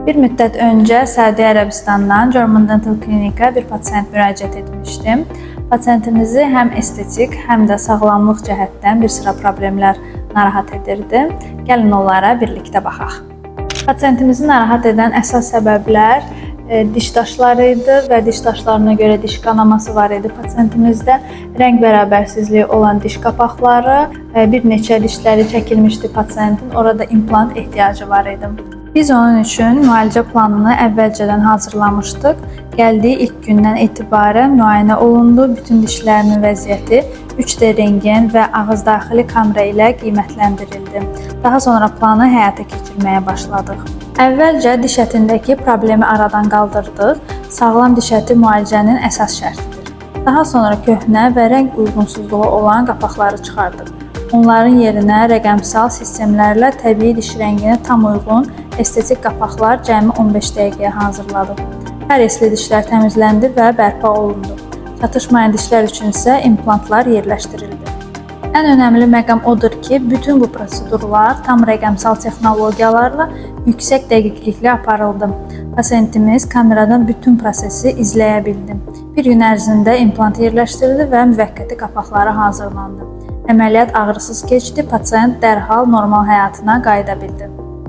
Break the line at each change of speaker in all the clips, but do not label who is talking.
Bir müddət öncə Səudiyyə Ərəbistandan German Dental Klinikə bir pasiyent müraciət etmişdim. Pasiyentimizi həm estetik, həm də sağlamlıq cəhətdən bir sıra problemlər narahat edirdi. Gəlin onlara birlikdə baxaq. Pasiyentimizi narahat edən əsas səbəblər diş daşları idi və diş daşlarına görə diş qanaması var idi pasiyentimizdə. Rəng bərabərsizliyi olan diş qapaqları, bir neçə dişləri çəkilmişdi pasiyentin, orada implant ehtiyacı var idi. Biz onun üçün müalicə planını əvvəlcədən hazırlamışdıq. Gəldiyi ilk gündən etibarən müayinə olundu, bütün dişlərinin vəziyyəti 3D rentgen və ağız daxili kamera ilə qiymətləndirildi. Daha sonra planı həyata keçirməyə başladıq. Əvvəlcə diş ətindəki problemi aradan qaldırdıq. Sağlam diş əti müalicənin əsas şərtidir. Daha sonra köhnə və rəng uyğunsuzluğu olan qapaqları çıxardıq. Onların yerinə rəqəmsal sistemlərlə təbii diş rənginə tam uyğun estetik qapaqlar cəmi 15 dəqiqəyə hazırladıq. Hər esli dişlər təmizləndi və bərpa olundu. Çatışmayan dişlər üçün isə implantlar yerləşdirildi. Ən önəmli məqam odur ki, bütün bu prosedurlar tam rəqəmsal texnologiyalarla yüksək dəqiqliklə aparıldı. Pasiyentimiz kameradan bütün prosesi izləyə bildi. Bir gün ərzində implant yerləşdirildi və müvəqqəti qapaqları hazırlandı. Əməliyyat ağrısız keçdi, pasiyent dərhal normal həyatına qayıda bildi.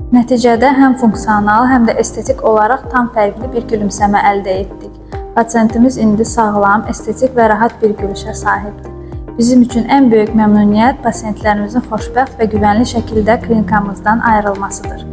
Nəticədə həm funksional, həm də estetik olaraq tam fərqli bir gülümsəmə əldə etdik. Pasiyentimiz indi sağlam, estetik və rahat bir gülüşə sahibdir. Bizim üçün ən böyük məmnuniyyət pasiyentlərimizin xoşbəxt və güvənli şəkildə klinikamızdan ayrılmasıdır.